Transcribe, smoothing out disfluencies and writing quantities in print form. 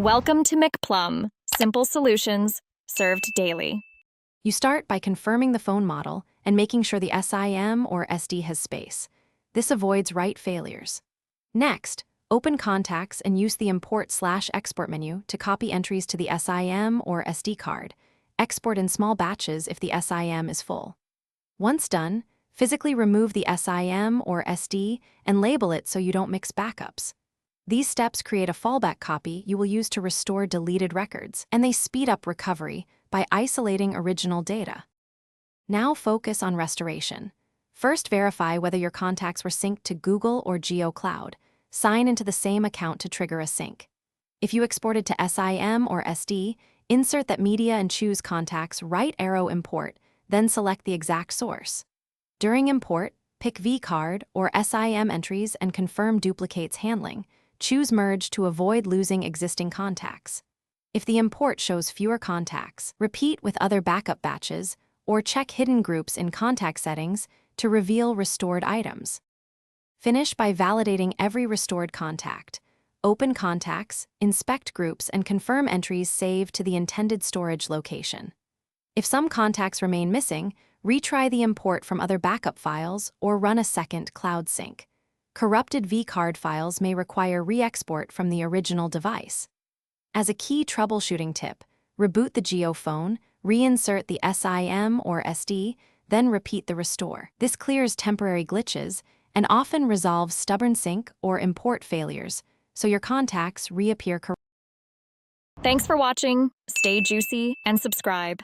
Welcome to McPlum, simple solutions served daily. You start by confirming the phone model and making sure the SIM or SD has space. This avoids write failures. Next, open Contacts and use the Import/Export menu to copy entries to the SIM or SD card. Export in small batches if the SIM is full. Once done, physically remove the SIM or SD and label it so you don't mix backups. These steps create a fallback copy you will use to restore deleted records, and they speed up recovery by isolating original data. Now focus on restoration. First, verify whether your contacts were synced to Google or GeoCloud. Sign into the same account to trigger a sync. If you exported to SIM or SD, insert that media and choose Contacts, right arrow import, then select the exact source. During import, pick vCard or SIM entries and confirm duplicates handling. Choose Merge to avoid losing existing contacts. If the import shows fewer contacts, repeat with other backup batches or check hidden groups in contact settings to reveal restored items. Finish by validating every restored contact. Open Contacts, inspect groups, and confirm entries saved to the intended storage location. If some contacts remain missing, retry the import from other backup files or run a second cloud sync. Corrupted vCard files may require re-export from the original device. As a key troubleshooting tip, reboot the GeoPhone, reinsert the SIM or SD, then repeat the restore. This clears temporary glitches and often resolves stubborn sync or import failures, so your contacts reappear correctly. Thanks for watching. Stay juicy and subscribe.